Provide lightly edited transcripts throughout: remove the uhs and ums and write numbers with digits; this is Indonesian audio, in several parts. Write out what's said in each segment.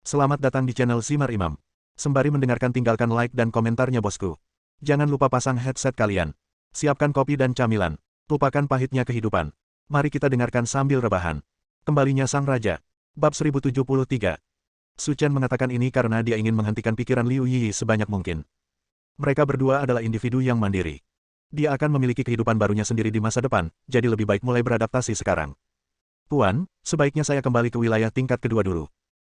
Selamat datang di channel Simar Imam. Sembari mendengarkan tinggalkan like dan komentarnya bosku. Jangan lupa pasang headset kalian. Siapkan kopi dan camilan. Lupakan pahitnya kehidupan. Mari kita dengarkan sambil rebahan. Kembalinya Sang Raja. Bab 1073. Su Chen mengatakan ini karena dia ingin menghentikan pikiran Liu Yi sebanyak mungkin. Mereka berdua adalah individu yang mandiri. Dia akan memiliki kehidupan barunya sendiri di masa depan, jadi lebih baik mulai beradaptasi sekarang. Tuan, sebaiknya saya kembali ke wilayah tingkat kedua dulu.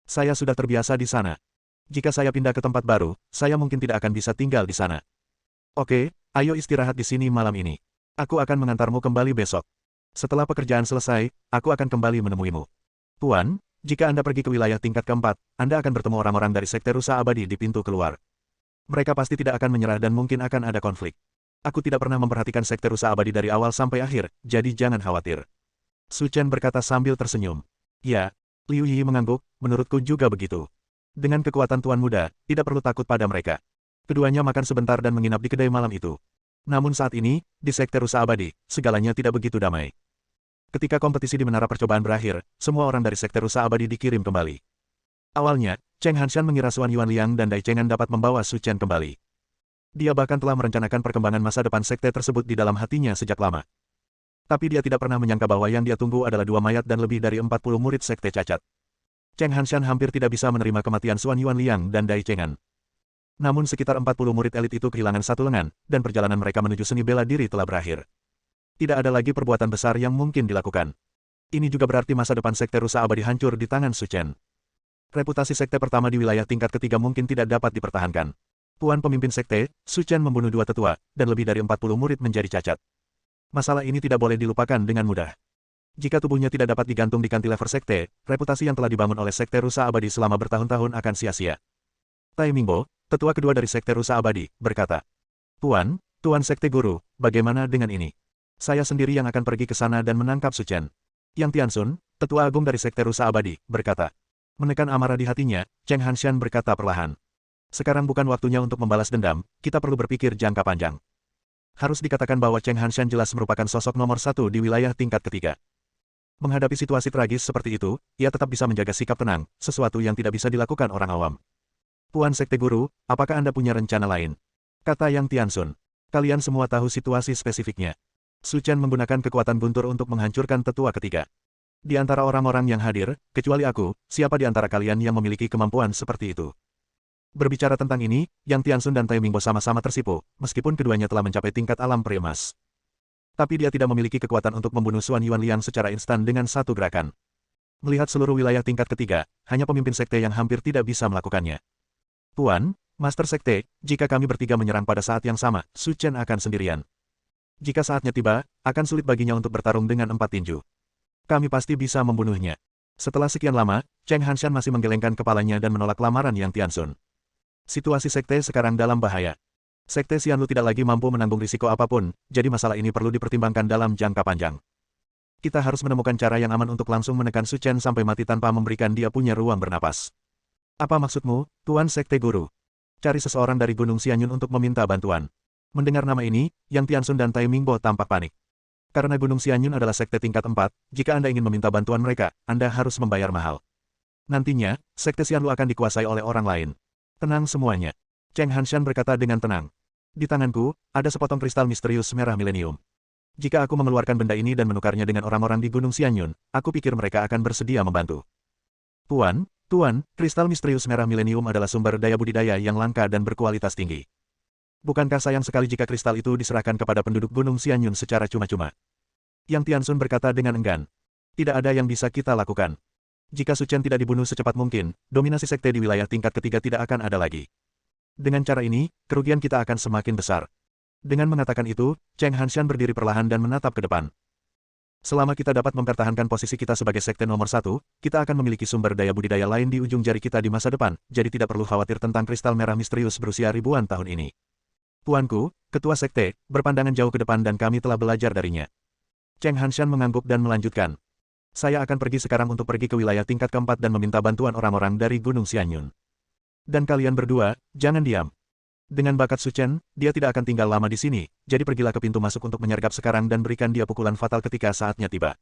Saya sudah terbiasa di sana. Jika saya pindah ke tempat baru, saya mungkin tidak akan bisa tinggal di sana. Oke, ayo istirahat di sini malam ini. Aku akan mengantarmu kembali besok. Setelah pekerjaan selesai, aku akan kembali menemuimu. Tuan, jika Anda pergi ke wilayah tingkat keempat, Anda akan bertemu orang-orang dari Sekte Rusa Abadi di pintu keluar. Mereka pasti tidak akan menyerah dan mungkin akan ada konflik. Aku tidak pernah memperhatikan Sekte Rusa Abadi dari awal sampai akhir, jadi jangan khawatir. Su Chen berkata sambil tersenyum. Ya, Liu Yi mengangguk, menurutku juga begitu. Dengan kekuatan Tuan Muda, tidak perlu takut pada mereka. Keduanya makan sebentar dan menginap di kedai malam itu. Namun saat ini, di Sekte Rusa Abadi, segalanya tidak begitu damai. Ketika kompetisi di Menara Percobaan berakhir, semua orang dari Sekte Rusa Abadi dikirim kembali. Awalnya, Cheng Hanshan mengira Xuan Yuanliang dan Dai Chengan dapat membawa Su Chen kembali. Dia bahkan telah merencanakan perkembangan masa depan sekte tersebut di dalam hatinya sejak lama. Tapi dia tidak pernah menyangka bahwa yang dia tunggu adalah 2 mayat dan lebih dari 40 murid sekte cacat. Cheng Hanshan hampir tidak bisa menerima kematian Xuan Yuanliang dan Dai Chengan. Namun sekitar 40 murid elit itu kehilangan satu lengan, dan perjalanan mereka menuju seni bela diri telah berakhir. Tidak ada lagi perbuatan besar yang mungkin dilakukan. Ini juga berarti masa depan Sekte Rusa Abadi hancur di tangan Su Chen. Reputasi sekte pertama di wilayah tingkat ketiga mungkin tidak dapat dipertahankan. Tuan pemimpin sekte, Su Chen membunuh 2 tetua, dan lebih dari 40 murid menjadi cacat. Masalah ini tidak boleh dilupakan dengan mudah. Jika tubuhnya tidak dapat digantung di kantilever sekte, reputasi yang telah dibangun oleh Sekte Rusa Abadi selama bertahun-tahun akan sia-sia. Tai Mingbo, tetua kedua dari Sekte Rusa Abadi, berkata, Tuan Sekte Guru, bagaimana dengan ini? Saya sendiri yang akan pergi ke sana dan menangkap Su Chen. Yang Tianxun, tetua agung dari Sekte Rusa Abadi, berkata. Menekan amarah di hatinya, Cheng Hanshan berkata perlahan. Sekarang bukan waktunya untuk membalas dendam, kita perlu berpikir jangka panjang. Harus dikatakan bahwa Cheng Hanshan jelas merupakan sosok nomor 1 di wilayah tingkat ketiga. Menghadapi situasi tragis seperti itu, ia tetap bisa menjaga sikap tenang, sesuatu yang tidak bisa dilakukan orang awam. Tuan Sekte Guru, apakah Anda punya rencana lain? Kata Yang Tianxun. Kalian semua tahu situasi spesifiknya. Su Chen menggunakan kekuatan guntur untuk menghancurkan tetua ketiga. Di antara orang-orang yang hadir, kecuali aku, siapa di antara kalian yang memiliki kemampuan seperti itu? Berbicara tentang ini, Yang Tianxun dan Tai Mingbo sama-sama tersipu, meskipun keduanya telah mencapai tingkat alam peri emas. Tapi dia tidak memiliki kekuatan untuk membunuh Xuan Yuanliang secara instan dengan satu gerakan. Melihat seluruh wilayah tingkat ketiga, hanya pemimpin sekte yang hampir tidak bisa melakukannya. Tuan, Master Sekte, jika kami bertiga menyerang pada saat yang sama, Su Chen akan sendirian. Jika saatnya tiba, akan sulit baginya untuk bertarung dengan 4 tinju. Kami pasti bisa membunuhnya. Setelah sekian lama, Cheng Hanshan masih menggelengkan kepalanya dan menolak lamaran Yang Tianxun. Situasi sekte sekarang dalam bahaya. Sekte Xianlu tidak lagi mampu menanggung risiko apapun, jadi masalah ini perlu dipertimbangkan dalam jangka panjang. Kita harus menemukan cara yang aman untuk langsung menekan Su Chen sampai mati tanpa memberikan dia punya ruang bernapas. Apa maksudmu, Tuan Sekte Guru? Cari seseorang dari Gunung Xianyun untuk meminta bantuan. Mendengar nama ini, Yang Tianxun dan Tai Mingbo tampak panik. Karena Gunung Xianyun adalah sekte tingkat 4, jika Anda ingin meminta bantuan mereka, Anda harus membayar mahal. Nantinya, Sekte Xianlu akan dikuasai oleh orang lain. Tenang semuanya. Cheng Hanshan berkata dengan tenang. Di tanganku, ada sepotong kristal misterius merah milenium. Jika aku mengeluarkan benda ini dan menukarnya dengan orang-orang di Gunung Xianyun, aku pikir mereka akan bersedia membantu. Tuan, kristal misterius merah milenium adalah sumber daya budidaya yang langka dan berkualitas tinggi. Bukankah sayang sekali jika kristal itu diserahkan kepada penduduk Gunung Xianyun secara cuma-cuma? Yang Tianxun berkata dengan enggan. Tidak ada yang bisa kita lakukan. Jika Su Chen tidak dibunuh secepat mungkin, dominasi sekte di wilayah tingkat ketiga tidak akan ada lagi. Dengan cara ini, kerugian kita akan semakin besar. Dengan mengatakan itu, Cheng Hanshan berdiri perlahan dan menatap ke depan. Selama kita dapat mempertahankan posisi kita sebagai sekte nomor 1, kita akan memiliki sumber daya budidaya lain di ujung jari kita di masa depan, jadi tidak perlu khawatir tentang kristal merah misterius berusia ribuan tahun ini. Tuanku, ketua sekte, berpandangan jauh ke depan dan kami telah belajar darinya. Cheng Hanshan mengangguk dan melanjutkan. Saya akan pergi sekarang untuk pergi ke wilayah tingkat keempat dan meminta bantuan orang-orang dari Gunung Xianyun. Dan kalian berdua, jangan diam. Dengan bakat Su Chen, dia tidak akan tinggal lama di sini, jadi pergilah ke pintu masuk untuk menyergap sekarang dan berikan dia pukulan fatal ketika saatnya tiba.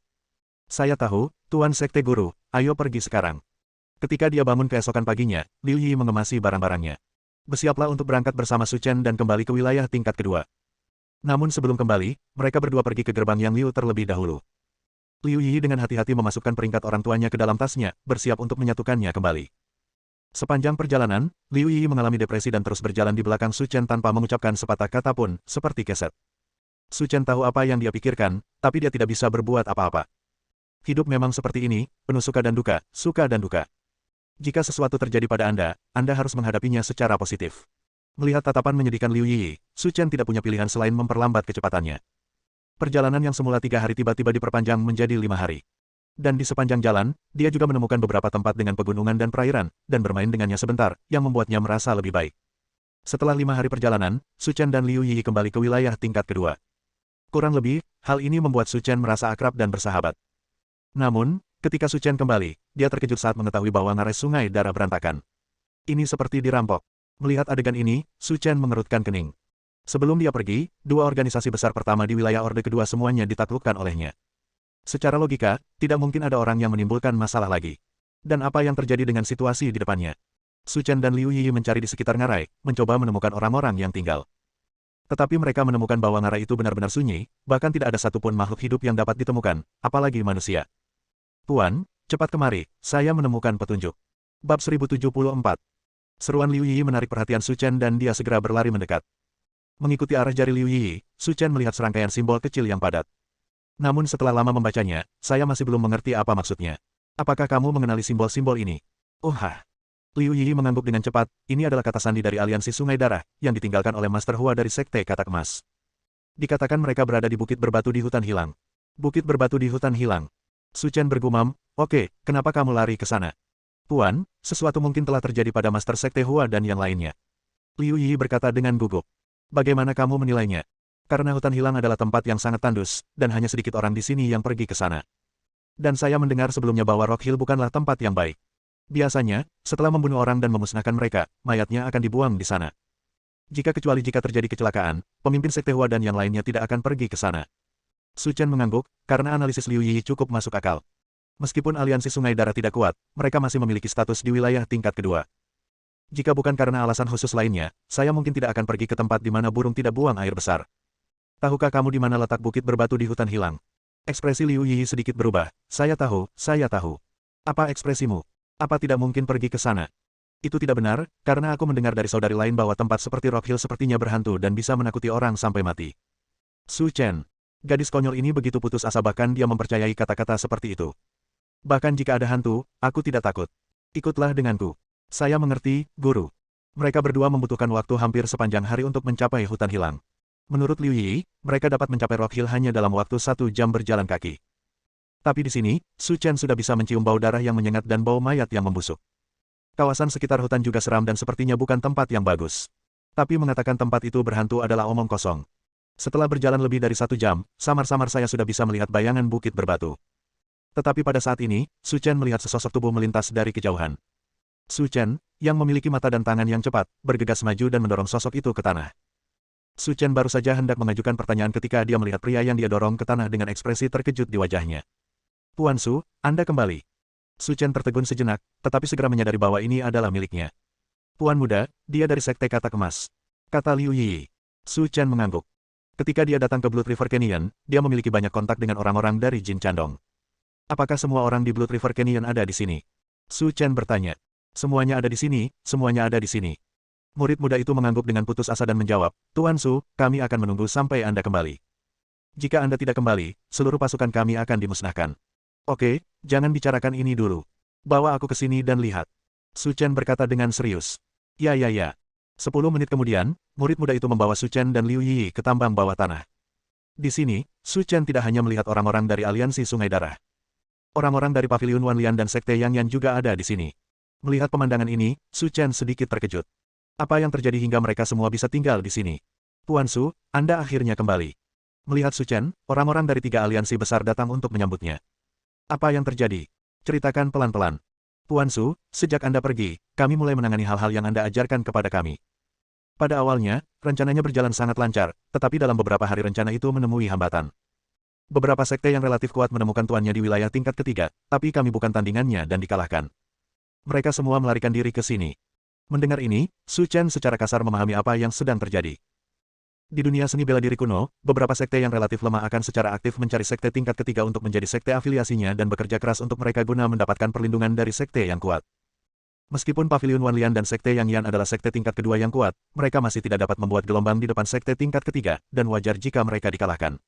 Saya tahu, Tuan Sekte Guru, ayo pergi sekarang. Ketika dia bangun keesokan paginya, Liu Yi mengemasi barang-barangnya. Bersiaplah untuk berangkat bersama Su Chen dan kembali ke wilayah tingkat kedua. Namun sebelum kembali, mereka berdua pergi ke gerbang Yang Liu terlebih dahulu. Liu Yi dengan hati-hati memasukkan peringkat orang tuanya ke dalam tasnya, bersiap untuk menyatukannya kembali. Sepanjang perjalanan, Liu Yi mengalami depresi dan terus berjalan di belakang Su Chen tanpa mengucapkan sepatah kata pun, seperti keset. Su Chen tahu apa yang dia pikirkan, tapi dia tidak bisa berbuat apa-apa. Hidup memang seperti ini, penuh suka dan duka. Jika sesuatu terjadi pada Anda harus menghadapinya secara positif. Melihat tatapan menyedihkan Liu Yi, Su Chen tidak punya pilihan selain memperlambat kecepatannya. Perjalanan yang semula 3 hari tiba-tiba diperpanjang menjadi 5 hari. Dan di sepanjang jalan, dia juga menemukan beberapa tempat dengan pegunungan dan perairan, dan bermain dengannya sebentar, yang membuatnya merasa lebih baik. Setelah 5 hari perjalanan, Su Chen dan Liu Yi kembali ke wilayah tingkat kedua. Kurang lebih, hal ini membuat Su Chen merasa akrab dan bersahabat. Namun, ketika Su Chen kembali, dia terkejut saat mengetahui bahwa ngarai sungai darah berantakan. Ini seperti dirampok. Melihat adegan ini, Su Chen mengerutkan kening. Sebelum dia pergi, 2 organisasi besar pertama di wilayah Orde Kedua semuanya ditaklukkan olehnya. Secara logika, tidak mungkin ada orang yang menimbulkan masalah lagi. Dan apa yang terjadi dengan situasi di depannya? Su Chen dan Liu Yi mencari di sekitar ngarai, mencoba menemukan orang-orang yang tinggal. Tetapi mereka menemukan bahwa ngarai itu benar-benar sunyi, bahkan tidak ada satupun makhluk hidup yang dapat ditemukan, apalagi manusia. Tuan, cepat kemari, saya menemukan petunjuk. Bab 1074. Seruan Liu Yi menarik perhatian Su Chen dan dia segera berlari mendekat. Mengikuti arah jari Liu Yi, Su Chen melihat serangkaian simbol kecil yang padat. Namun setelah lama membacanya, saya masih belum mengerti apa maksudnya. Apakah kamu mengenali simbol-simbol ini? Oh hah. Liu Yi mengangguk dengan cepat, ini adalah kata sandi dari aliansi Sungai Darah, yang ditinggalkan oleh Master Hua dari Sekte Katak Emas. Dikatakan mereka berada di Bukit Berbatu di Hutan Hilang. Bukit Berbatu di Hutan Hilang. Su Chen bergumam, oke, kenapa kamu lari ke sana? Tuan, sesuatu mungkin telah terjadi pada Master Sekte Hua dan yang lainnya. Liu Yi berkata dengan gugup. Bagaimana kamu menilainya? Karena hutan hilang adalah tempat yang sangat tandus, dan hanya sedikit orang di sini yang pergi ke sana. Dan saya mendengar sebelumnya bahwa Rock Hill bukanlah tempat yang baik. Biasanya, setelah membunuh orang dan memusnahkan mereka, mayatnya akan dibuang di sana. Jika terjadi kecelakaan, pemimpin Sekte Hua dan yang lainnya tidak akan pergi ke sana. Su Chen mengangguk, karena analisis Liu Yi cukup masuk akal. Meskipun aliansi Sungai Darah tidak kuat, mereka masih memiliki status di wilayah tingkat kedua. Jika bukan karena alasan khusus lainnya, saya mungkin tidak akan pergi ke tempat di mana burung tidak buang air besar. Tahukah kamu di mana letak Bukit Berbatu di Hutan Hilang? Ekspresi Liu Yi sedikit berubah. Saya tahu. Apa ekspresimu? Apa tidak mungkin pergi ke sana? Itu tidak benar, karena aku mendengar dari saudari lain bahwa tempat seperti Rock Hill sepertinya berhantu dan bisa menakuti orang sampai mati. Su Chen. Gadis konyol ini begitu putus asa bahkan dia mempercayai kata-kata seperti itu. Bahkan jika ada hantu, aku tidak takut. Ikutlah denganku. Saya mengerti, guru. Mereka berdua membutuhkan waktu hampir sepanjang hari untuk mencapai Hutan Hilang. Menurut Liu Yi, mereka dapat mencapai Rock Hill hanya dalam waktu 1 jam berjalan kaki. Tapi di sini, Su Chen sudah bisa mencium bau darah yang menyengat dan bau mayat yang membusuk. Kawasan sekitar hutan juga seram dan sepertinya bukan tempat yang bagus. Tapi mengatakan tempat itu berhantu adalah omong kosong. Setelah berjalan lebih dari 1 jam, samar-samar saya sudah bisa melihat bayangan Bukit Berbatu. Tetapi pada saat ini, Su Chen melihat sesosok tubuh melintas dari kejauhan. Su Chen, yang memiliki mata dan tangan yang cepat, bergegas maju dan mendorong sosok itu ke tanah. Su Chen baru saja hendak mengajukan pertanyaan ketika dia melihat pria yang dia dorong ke tanah dengan ekspresi terkejut di wajahnya. Tuan Su, Anda kembali. Su Chen tertegun sejenak, tetapi segera menyadari bahwa ini adalah miliknya. Tuan muda, dia dari Sekte Katak Emas. Kata Liu Yi. Su Chen mengangguk. Ketika dia datang ke Blood River Canyon, dia memiliki banyak kontak dengan orang-orang dari Jin Chandong. Apakah semua orang di Blood River Canyon ada di sini? Su Chen bertanya. Semuanya ada di sini, semuanya ada di sini. Murid muda itu mengangguk dengan putus asa dan menjawab, Tuan Su, kami akan menunggu sampai Anda kembali. Jika Anda tidak kembali, seluruh pasukan kami akan dimusnahkan. Oke, jangan bicarakan ini dulu. Bawa aku ke sini dan lihat. Su Chen berkata dengan serius. Ya. 10 menit kemudian, murid muda itu membawa Su Chen dan Liu Yi ke tambang bawah tanah. Di sini, Su Chen tidak hanya melihat orang-orang dari aliansi Sungai Darah. Orang-orang dari Paviliun Wanlian dan Sekte Yang juga ada di sini. Melihat pemandangan ini, Su Chen sedikit terkejut. Apa yang terjadi hingga mereka semua bisa tinggal di sini? Tuan Su, Anda akhirnya kembali. Melihat Su Chen, orang-orang dari 3 aliansi besar datang untuk menyambutnya. Apa yang terjadi? Ceritakan pelan-pelan. Tuan Su, sejak Anda pergi, kami mulai menangani hal-hal yang Anda ajarkan kepada kami. Pada awalnya, rencananya berjalan sangat lancar, tetapi dalam beberapa hari rencana itu menemui hambatan. Beberapa sekte yang relatif kuat menemukan tuannya di wilayah tingkat ketiga, tapi kami bukan tandingannya dan dikalahkan. Mereka semua melarikan diri ke sini. Mendengar ini, Su Chen secara kasar memahami apa yang sedang terjadi. Di dunia seni bela diri kuno, beberapa sekte yang relatif lemah akan secara aktif mencari sekte tingkat ketiga untuk menjadi sekte afiliasinya dan bekerja keras untuk mereka guna mendapatkan perlindungan dari sekte yang kuat. Meskipun Paviliun Wanlian dan sekte Yang Yan adalah sekte tingkat kedua yang kuat, mereka masih tidak dapat membuat gelombang di depan sekte tingkat ketiga, dan wajar jika mereka dikalahkan.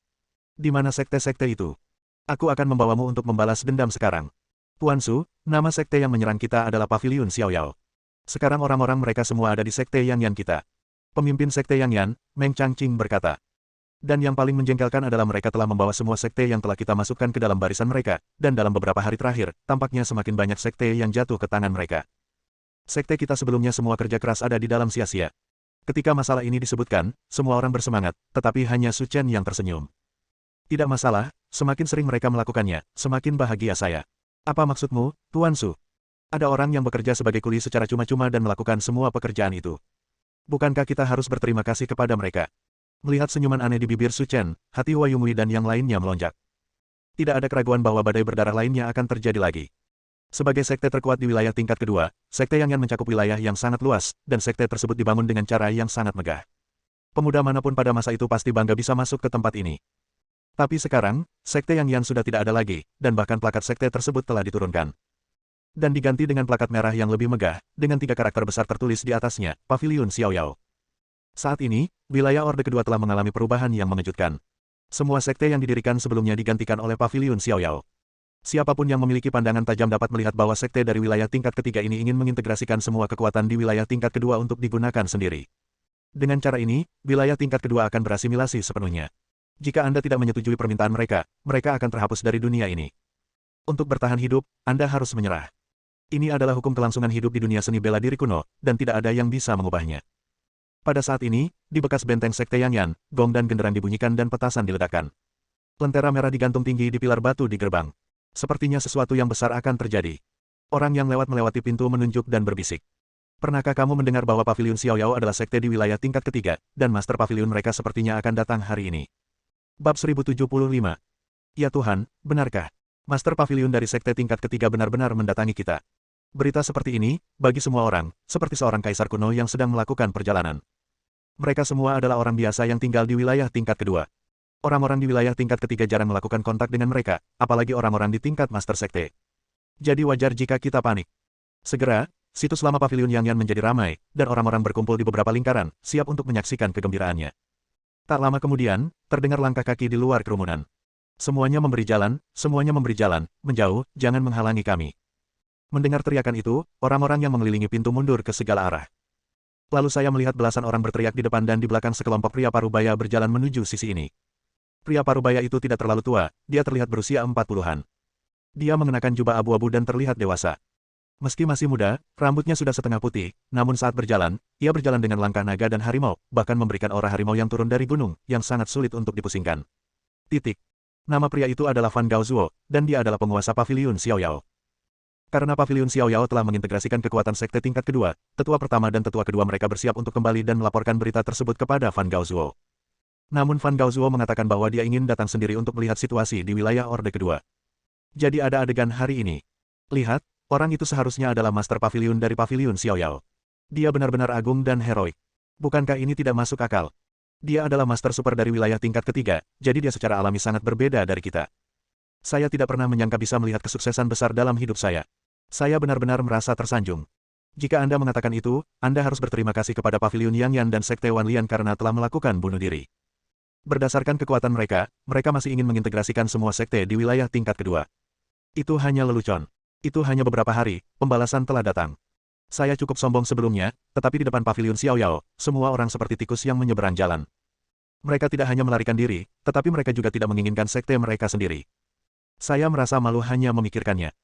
Di mana sekte-sekte itu? Aku akan membawamu untuk membalas dendam sekarang. Puan Su, nama sekte yang menyerang kita adalah Paviliun Xiaoyao. Sekarang orang-orang mereka semua ada di sekte Yang Yan kita. Pemimpin sekte Yang Yan, Meng Changqing berkata. Dan yang paling menjengkelkan adalah mereka telah membawa semua sekte yang telah kita masukkan ke dalam barisan mereka, dan dalam beberapa hari terakhir, tampaknya semakin banyak sekte yang jatuh ke tangan mereka. Sekte kita sebelumnya semua kerja keras ada di dalam sia-sia. Ketika masalah ini disebutkan, semua orang bersemangat, tetapi hanya Su Chen yang tersenyum. Tidak masalah, semakin sering mereka melakukannya, semakin bahagia saya. Apa maksudmu, Tuan Su? Ada orang yang bekerja sebagai kuli secara cuma-cuma dan melakukan semua pekerjaan itu. Bukankah kita harus berterima kasih kepada mereka? Melihat senyuman aneh di bibir Su Chen, hati Hua Yongwei dan yang lainnya melonjak. Tidak ada keraguan bahwa badai berdarah lainnya akan terjadi lagi. Sebagai sekte terkuat di wilayah tingkat kedua, sekte Yang Yan mencakup wilayah yang sangat luas, dan sekte tersebut dibangun dengan cara yang sangat megah. Pemuda manapun pada masa itu pasti bangga bisa masuk ke tempat ini. Tapi sekarang, sekte Yang Yan sudah tidak ada lagi, dan bahkan plakat sekte tersebut telah diturunkan. Dan diganti dengan plakat merah yang lebih megah, dengan 3 karakter besar tertulis di atasnya, Paviliun Xiaoyao. Saat ini, wilayah Orde Kedua telah mengalami perubahan yang mengejutkan. Semua sekte yang didirikan sebelumnya digantikan oleh Paviliun Xiaoyao. Siapapun yang memiliki pandangan tajam dapat melihat bahwa sekte dari wilayah tingkat ketiga ini ingin mengintegrasikan semua kekuatan di wilayah tingkat kedua untuk digunakan sendiri. Dengan cara ini, wilayah tingkat kedua akan berasimilasi sepenuhnya. Jika Anda tidak menyetujui permintaan mereka, mereka akan terhapus dari dunia ini. Untuk bertahan hidup, Anda harus menyerah. Ini adalah hukum kelangsungan hidup di dunia seni bela diri kuno, dan tidak ada yang bisa mengubahnya. Pada saat ini, di bekas benteng sekte Yang Yan, gong dan genderang dibunyikan dan petasan diledakkan. Lentera merah digantung tinggi di pilar batu di gerbang. Sepertinya sesuatu yang besar akan terjadi. Orang yang lewat melewati pintu menunjuk dan berbisik. Pernahkah kamu mendengar bahwa Paviliun Xiaoyao adalah sekte di wilayah tingkat ketiga, dan Master Paviliun mereka sepertinya akan datang hari ini? Bab 1075. Ya Tuhan, benarkah? Master Paviliun dari sekte tingkat ketiga benar-benar mendatangi kita. Berita seperti ini, bagi semua orang, seperti seorang kaisar kuno yang sedang melakukan perjalanan. Mereka semua adalah orang biasa yang tinggal di wilayah tingkat kedua. Orang-orang di wilayah tingkat ketiga jarang melakukan kontak dengan mereka, apalagi orang-orang di tingkat Master Sekte. Jadi wajar jika kita panik. Segera, situs lama Paviliun Yang Yan menjadi ramai, dan orang-orang berkumpul di beberapa lingkaran, siap untuk menyaksikan kegembiraannya. Tak lama kemudian, terdengar langkah kaki di luar kerumunan. Semuanya memberi jalan, menjauh, jangan menghalangi kami. Mendengar teriakan itu, orang-orang yang mengelilingi pintu mundur ke segala arah. Lalu saya melihat belasan orang berteriak di depan dan di belakang sekelompok pria parubaya berjalan menuju sisi ini. Pria parubaya itu tidak terlalu tua, dia terlihat berusia 40-an. Dia mengenakan jubah abu-abu dan terlihat dewasa. Meski masih muda, rambutnya sudah setengah putih, namun saat berjalan, ia berjalan dengan langkah naga dan harimau, bahkan memberikan aura harimau yang turun dari gunung, yang sangat sulit untuk dipusingkan. Titik. Nama pria itu adalah Fan Gaozuo, dan dia adalah penguasa Paviliun Xiaoyao. Karena Paviliun Xiaoyao telah mengintegrasikan kekuatan sekte tingkat kedua, tetua pertama dan tetua kedua mereka bersiap untuk kembali dan melaporkan berita tersebut kepada Fan Gaozuo. Namun Fan Gaozuo mengatakan bahwa dia ingin datang sendiri untuk melihat situasi di wilayah Orde Kedua. Jadi ada adegan hari ini. Lihat, orang itu seharusnya adalah Master Paviliun dari Paviliun Xiaoyao. Dia benar-benar agung dan heroik. Bukankah ini tidak masuk akal? Dia adalah Master Super dari wilayah tingkat ketiga, jadi dia secara alami sangat berbeda dari kita. Saya tidak pernah menyangka bisa melihat kesuksesan besar dalam hidup saya. Saya benar-benar merasa tersanjung. Jika Anda mengatakan itu, Anda harus berterima kasih kepada Paviliun Yang Yan dan Sekte Wanlian karena telah melakukan bunuh diri. Berdasarkan kekuatan mereka, mereka masih ingin mengintegrasikan semua sekte di wilayah tingkat kedua. Itu hanya lelucon. Itu hanya beberapa hari, pembalasan telah datang. Saya cukup sombong sebelumnya, tetapi di depan Paviliun Xiaoyao, semua orang seperti tikus yang menyeberang jalan. Mereka tidak hanya melarikan diri, tetapi mereka juga tidak menginginkan sekte mereka sendiri. Saya merasa malu hanya memikirkannya.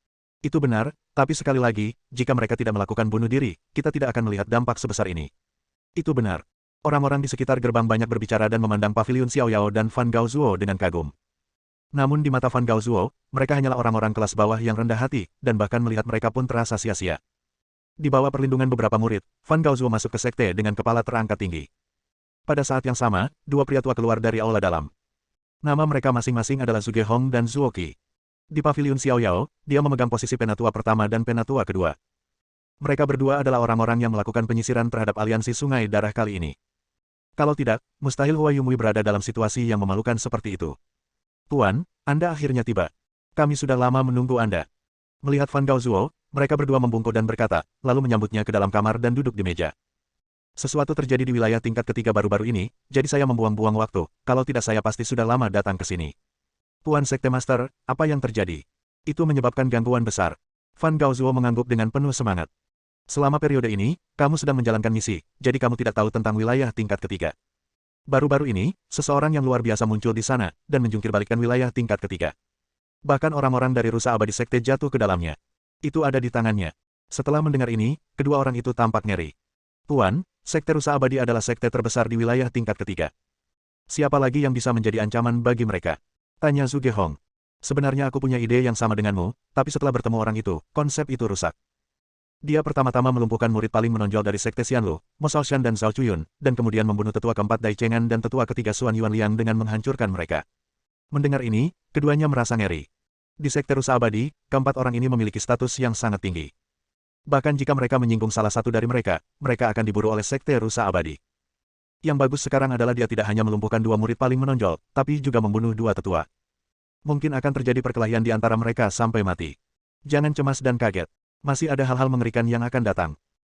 Itu benar, tapi sekali lagi, jika mereka tidak melakukan bunuh diri, kita tidak akan melihat dampak sebesar ini. Itu benar. Orang-orang di sekitar gerbang banyak berbicara dan memandang Paviliun Xiaoyao dan Fan Gaozuo dengan kagum. Namun di mata Fan Gaozuo, mereka hanyalah orang-orang kelas bawah yang rendah hati, dan bahkan melihat mereka pun terasa sia-sia. Di bawah perlindungan beberapa murid, Fan Gaozuo masuk ke sekte dengan kepala terangkat tinggi. Pada saat yang sama, dua pria tua keluar dari aula dalam. Nama mereka masing-masing adalah Zhuge Hong dan Zuo Qi. Di Paviliun Xiaoyao, dia memegang posisi penatua pertama dan penatua kedua. Mereka berdua adalah orang-orang yang melakukan penyisiran terhadap aliansi Sungai Darah kali ini. Kalau tidak, mustahil Hua Yumui berada dalam situasi yang memalukan seperti itu. Tuan, Anda akhirnya tiba. Kami sudah lama menunggu Anda. Melihat Fan Gaozuo, mereka berdua membungkuk dan berkata, lalu menyambutnya ke dalam kamar dan duduk di meja. Sesuatu terjadi di wilayah tingkat ketiga baru-baru ini, jadi saya membuang-buang waktu, kalau tidak saya pasti sudah lama datang ke sini. Tuan Sekte Master, apa yang terjadi? Itu menyebabkan gangguan besar. Fan Gaozuo mengangguk dengan penuh semangat. Selama periode ini, kamu sedang menjalankan misi, jadi kamu tidak tahu tentang wilayah tingkat ketiga. Baru-baru ini, seseorang yang luar biasa muncul di sana, dan menjungkirbalikkan wilayah tingkat ketiga. Bahkan orang-orang dari Rusa Abadi Sekte jatuh ke dalamnya. Itu ada di tangannya. Setelah mendengar ini, kedua orang itu tampak ngeri. Tuan, Sekte Rusa Abadi adalah sekte terbesar di wilayah tingkat ketiga. Siapa lagi yang bisa menjadi ancaman bagi mereka? Tanya Zhuge Hong. Sebenarnya aku punya ide yang sama denganmu, tapi setelah bertemu orang itu, konsep itu rusak. Dia pertama-tama melumpuhkan murid paling menonjol dari Sekte Xianlu, Mo Shaoshan dan Zhao Chuyun, dan kemudian membunuh tetua keempat Dai Chengan dan tetua ketiga Xuan Yuanliang dengan menghancurkan mereka. Mendengar ini, keduanya merasa ngeri. Di Sekte Rusa Abadi, keempat orang ini memiliki status yang sangat tinggi. Bahkan jika mereka menyinggung salah satu dari mereka, mereka akan diburu oleh Sekte Rusa Abadi. Yang bagus sekarang adalah dia tidak hanya melumpuhkan dua murid paling menonjol, tapi juga membunuh dua tetua. Mungkin akan terjadi perkelahian di antara mereka sampai mati. Jangan cemas dan kaget. Masih ada hal-hal mengerikan yang akan datang.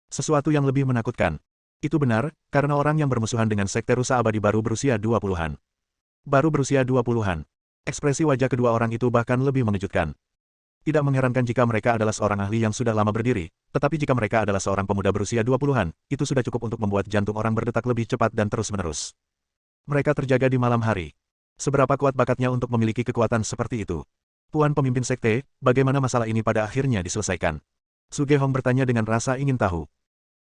Sesuatu yang lebih menakutkan. Itu benar, karena orang yang bermusuhan dengan Sekte Rusa Abadi baru berusia 20-an. Baru berusia 20-an. Ekspresi wajah kedua orang itu bahkan lebih mengejutkan. Tidak mengherankan jika mereka adalah seorang ahli yang sudah lama berdiri, tetapi jika mereka adalah seorang pemuda berusia 20-an, itu sudah cukup untuk membuat jantung orang berdetak lebih cepat dan terus-menerus. Mereka terjaga di malam hari. Seberapa kuat bakatnya untuk memiliki kekuatan seperti itu? Tuan pemimpin sekte, bagaimana masalah ini pada akhirnya diselesaikan? Zhuge Hong bertanya dengan rasa ingin tahu.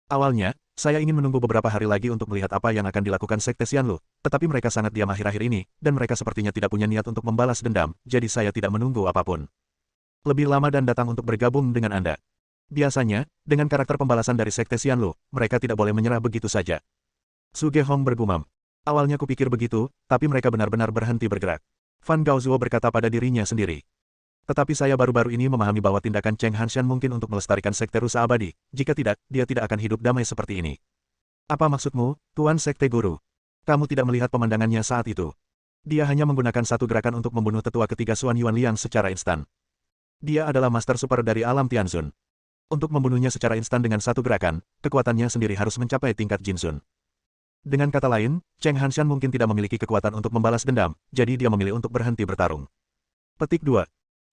Awalnya, saya ingin menunggu beberapa hari lagi untuk melihat apa yang akan dilakukan Sekte Xianlu, tetapi mereka sangat diam akhir-akhir ini, dan mereka sepertinya tidak punya niat untuk membalas dendam, jadi saya tidak menunggu apapun. Lebih lama dan datang untuk bergabung dengan Anda. Biasanya, dengan karakter pembalasan dari Sekte Xianlu, mereka tidak boleh menyerah begitu saja. Zhuge Hong bergumam. Awalnya kupikir begitu, tapi mereka benar-benar berhenti bergerak. Fan Gaozuo berkata pada dirinya sendiri. Tetapi saya baru-baru ini memahami bahwa tindakan Cheng Hanshan mungkin untuk melestarikan Sekte Rusa Abadi, jika tidak, dia tidak akan hidup damai seperti ini. Apa maksudmu, Tuan Sekte Guru? Kamu tidak melihat pemandangannya saat itu. Dia hanya menggunakan satu gerakan untuk membunuh tetua ketiga Xuan Yuanliang secara instan. Dia adalah Master Super dari alam Tianzun. Untuk membunuhnya secara instan dengan satu gerakan, kekuatannya sendiri harus mencapai tingkat Jinsun. Dengan kata lain, Cheng Hanshan mungkin tidak memiliki kekuatan untuk membalas dendam, jadi dia memilih untuk berhenti bertarung. Petik 2.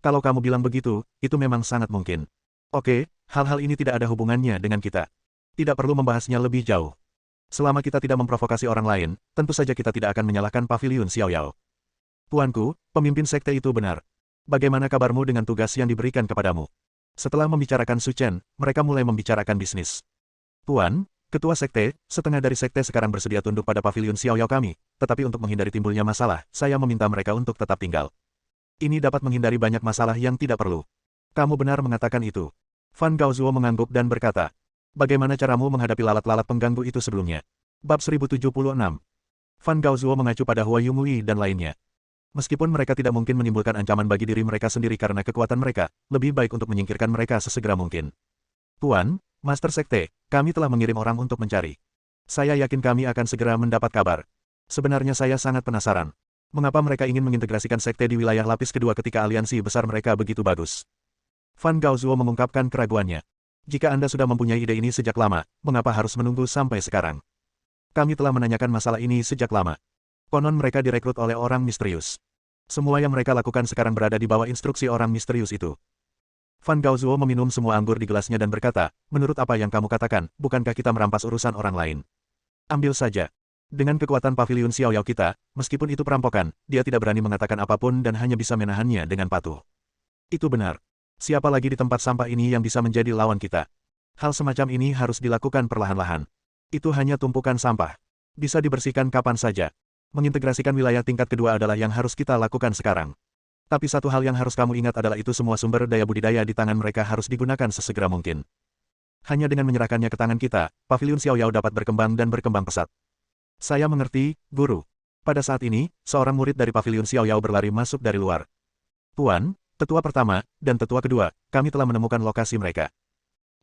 Kalau kamu bilang begitu, itu memang sangat mungkin. Oke, hal-hal ini tidak ada hubungannya dengan kita. Tidak perlu membahasnya lebih jauh. Selama kita tidak memprovokasi orang lain, tentu saja kita tidak akan menyalahkan Paviliun Xiaoyao. Tuanku, pemimpin sekte itu benar. Bagaimana kabarmu dengan tugas yang diberikan kepadamu? Setelah membicarakan Su Chen, mereka mulai membicarakan bisnis. Tuan, ketua sekte, setengah dari sekte sekarang bersedia tunduk pada Paviliun Xiaoyao kami, tetapi untuk menghindari timbulnya masalah, saya meminta mereka untuk tetap tinggal. Ini dapat menghindari banyak masalah yang tidak perlu. Kamu benar mengatakan itu. Fan Gaozuo mengangguk dan berkata, bagaimana caramu menghadapi lalat-lalat pengganggu itu sebelumnya? Bab 1076. Fan Gaozuo mengacu pada Hua Yumui dan lainnya. Meskipun mereka tidak mungkin menimbulkan ancaman bagi diri mereka sendiri karena kekuatan mereka, lebih baik untuk menyingkirkan mereka sesegera mungkin. Tuan, Master Sekte, kami telah mengirim orang untuk mencari. Saya yakin kami akan segera mendapat kabar. Sebenarnya saya sangat penasaran. Mengapa mereka ingin mengintegrasikan sekte di wilayah lapis kedua ketika aliansi besar mereka begitu bagus? Fan Gaozuo mengungkapkan keraguannya. Jika Anda sudah mempunyai ide ini sejak lama, mengapa harus menunggu sampai sekarang? Kami telah menanyakan masalah ini sejak lama. Konon mereka direkrut oleh orang misterius. Semua yang mereka lakukan sekarang berada di bawah instruksi orang misterius itu. Fan Gaozuo meminum semua anggur di gelasnya dan berkata, menurut apa yang kamu katakan, bukankah kita merampas urusan orang lain? Ambil saja. Dengan kekuatan Paviliun Xiaoyao kita, meskipun itu perampokan, dia tidak berani mengatakan apapun dan hanya bisa menahannya dengan patuh. Itu benar. Siapa lagi di tempat sampah ini yang bisa menjadi lawan kita? Hal semacam ini harus dilakukan perlahan-lahan. Itu hanya tumpukan sampah. Bisa dibersihkan kapan saja. Mengintegrasikan wilayah tingkat kedua adalah yang harus kita lakukan sekarang. Tapi satu hal yang harus kamu ingat adalah itu semua sumber daya budidaya di tangan mereka harus digunakan sesegera mungkin. Hanya dengan menyerahkannya ke tangan kita, Paviliun Xiaoyao dapat berkembang dan berkembang pesat. Saya mengerti, Guru. Pada saat ini, seorang murid dari Paviliun Xiaoyao berlari masuk dari luar. Tuan, tetua pertama, dan tetua kedua, kami telah menemukan lokasi mereka.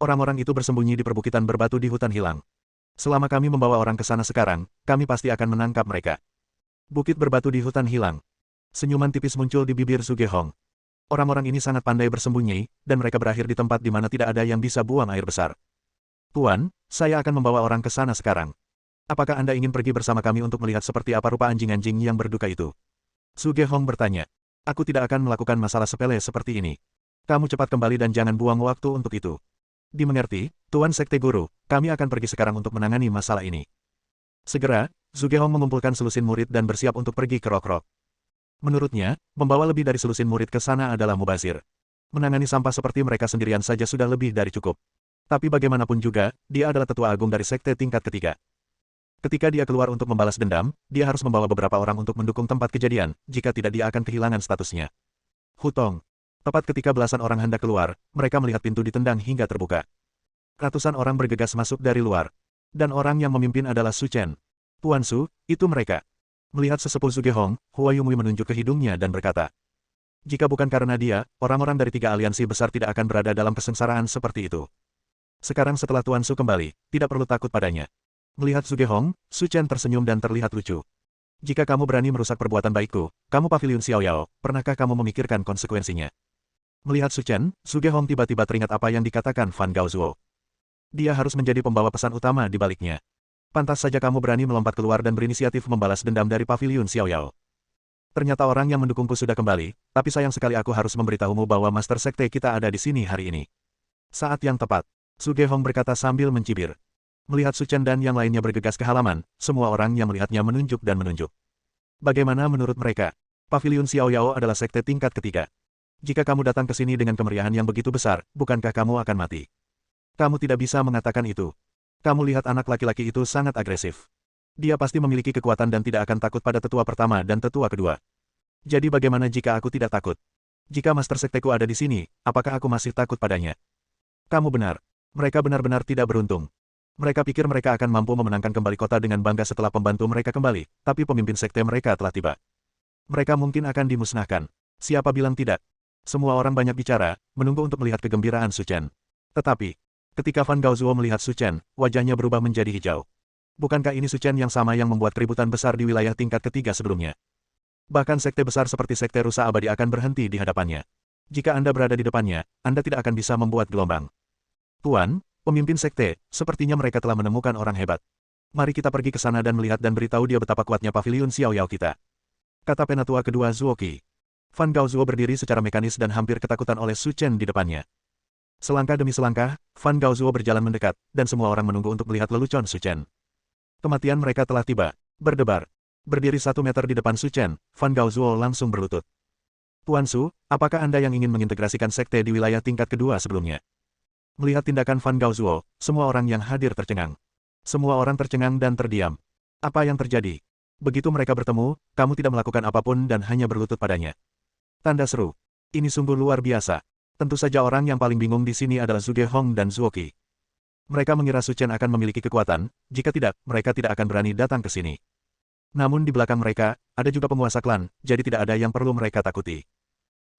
Orang-orang itu bersembunyi di perbukitan berbatu di hutan hilang. Selama kami membawa orang ke sana sekarang, kami pasti akan menangkap mereka. Bukit berbatu di hutan hilang. Senyuman tipis muncul di bibir Sugehong. Orang-orang ini sangat pandai bersembunyi, dan mereka berakhir di tempat di mana tidak ada yang bisa buang air besar. Tuan, saya akan membawa orang ke sana sekarang. Apakah Anda ingin pergi bersama kami untuk melihat seperti apa rupa anjing-anjing yang berduka itu? Sugehong bertanya. Aku tidak akan melakukan masalah sepele seperti ini. Kamu cepat kembali dan jangan buang waktu untuk itu. Dimengerti, Tuan Sekte Guru, kami akan pergi sekarang untuk menangani masalah ini. Segera, Sugehong mengumpulkan selusin murid dan bersiap untuk pergi ke Rock-Rock. Menurutnya, membawa lebih dari selusin murid ke sana adalah mubazir. Menangani sampah seperti mereka sendirian saja sudah lebih dari cukup. Tapi bagaimanapun juga, dia adalah tetua agung dari sekte tingkat ketiga. Ketika dia keluar untuk membalas dendam, dia harus membawa beberapa orang untuk mendukung tempat kejadian, jika tidak dia akan kehilangan statusnya. Hutong. Tepat ketika belasan orang hendak keluar, mereka melihat pintu ditendang hingga terbuka. Ratusan orang bergegas masuk dari luar. Dan orang yang memimpin adalah Su Chen. Tuan Su, itu mereka. Melihat sesepuh Sugehong, Hua Yongwei menunjuk ke hidungnya dan berkata, jika bukan karena dia, orang-orang dari tiga aliansi besar tidak akan berada dalam kesengsaraan seperti itu. Sekarang setelah Tuan Su kembali, tidak perlu takut padanya. Melihat Sugehong, Su Chen tersenyum dan terlihat lucu. Jika kamu berani merusak perbuatan baikku, kamu Paviliun Xiaoyao, pernahkah kamu memikirkan konsekuensinya? Melihat Su Chen, Sugehong tiba-tiba teringat apa yang dikatakan Fan Gaozuo. Dia harus menjadi pembawa pesan utama di baliknya. Pantas saja kamu berani melompat keluar dan berinisiatif membalas dendam dari Paviliun Xiaoyao. Ternyata orang yang mendukungku sudah kembali, tapi sayang sekali aku harus memberitahumu bahwa Master Sekte kita ada di sini hari ini. Saat yang tepat, Sugehong berkata sambil mencibir. Melihat Su Chen dan yang lainnya bergegas ke halaman, semua orang yang melihatnya menunjuk dan menunjuk. Bagaimana menurut mereka? Paviliun Xiaoyao adalah sekte tingkat ketiga. Jika kamu datang ke sini dengan kemeriahan yang begitu besar, bukankah kamu akan mati? Kamu tidak bisa mengatakan itu. Kamu lihat anak laki-laki itu sangat agresif. Dia pasti memiliki kekuatan dan tidak akan takut pada tetua pertama dan tetua kedua. Jadi bagaimana jika aku tidak takut? Jika Master Sekteku ada di sini, apakah aku masih takut padanya? Kamu benar. Mereka benar-benar tidak beruntung. Mereka pikir mereka akan mampu memenangkan kembali kota dengan bangga setelah pembantu mereka kembali, tapi pemimpin sekte mereka telah tiba. Mereka mungkin akan dimusnahkan. Siapa bilang tidak? Semua orang banyak bicara, menunggu untuk melihat kegembiraan Su Chen. Tetapi, ketika Fan Gaozuo melihat Su Chen, wajahnya berubah menjadi hijau. Bukankah ini Su Chen yang sama yang membuat keributan besar di wilayah tingkat ketiga sebelumnya? Bahkan sekte besar seperti sekte rusa abadi akan berhenti di hadapannya. Jika Anda berada di depannya, Anda tidak akan bisa membuat gelombang. Tuan, pemimpin sekte, sepertinya mereka telah menemukan orang hebat. Mari kita pergi ke sana dan melihat dan beritahu dia betapa kuatnya Paviliun Xiaoyao kita. Kata penatua kedua Zuoqi. Fan Gaozuo berdiri secara mekanis dan hampir ketakutan oleh Su Chen di depannya. Selangkah demi selangkah, Fan Gaozuo berjalan mendekat, dan semua orang menunggu untuk melihat lelucon Su Chen. Kematian mereka telah tiba. Berdebar. Berdiri 1 meter di depan Su Chen, Fan Gaozuo langsung berlutut. Tuan Su, apakah Anda yang ingin mengintegrasikan sekte di wilayah tingkat kedua sebelumnya? Melihat tindakan Fan Gaozuo, semua orang yang hadir tercengang. Semua orang tercengang dan terdiam. Apa yang terjadi? Begitu mereka bertemu, kamu tidak melakukan apapun dan hanya berlutut padanya. Tanda seru. Ini sungguh luar biasa. Tentu saja orang yang paling bingung di sini adalah Sugehong dan Zuoqi. Mereka mengira Su Chen akan memiliki kekuatan, jika tidak, mereka tidak akan berani datang ke sini. Namun di belakang mereka, ada juga penguasa klan, jadi tidak ada yang perlu mereka takuti.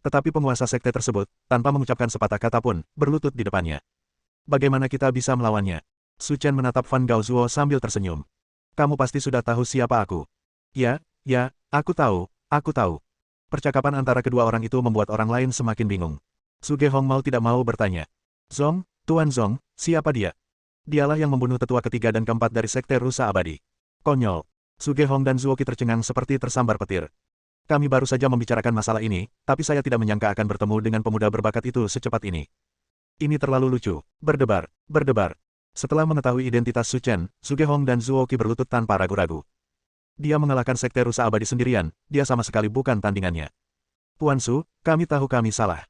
Tetapi penguasa sekte tersebut, tanpa mengucapkan sepatah kata pun, berlutut di depannya. Bagaimana kita bisa melawannya? Su Chen menatap Fan Gaozuo sambil tersenyum. Kamu pasti sudah tahu siapa aku. Ya, aku tahu, aku tahu. Percakapan antara kedua orang itu membuat orang lain semakin bingung. Sugehong mau tidak mau bertanya. Zong, Tuan Zong, siapa dia? Dialah yang membunuh tetua ketiga dan keempat dari sekte rusa abadi. Konyol. Sugehong dan Zuoqi tercengang seperti tersambar petir. Kami baru saja membicarakan masalah ini, tapi saya tidak menyangka akan bertemu dengan pemuda berbakat itu secepat ini. Ini terlalu lucu. Berdebar, berdebar. Setelah mengetahui identitas Su Chen, Sugehong dan Zuoqi berlutut tanpa ragu-ragu. Dia mengalahkan sekte rusa abadi sendirian, dia sama sekali bukan tandingannya. Tuan Su, kami tahu kami salah.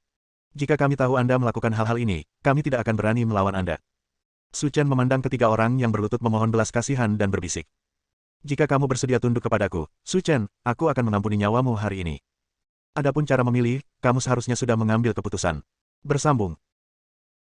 Jika kami tahu Anda melakukan hal-hal ini, kami tidak akan berani melawan Anda. Su Chen memandang ketiga orang yang berlutut memohon belas kasihan dan berbisik. Jika kamu bersedia tunduk kepadaku, Su Chen, aku akan mengampuni nyawamu hari ini. Adapun cara memilih, kamu seharusnya sudah mengambil keputusan. Bersambung.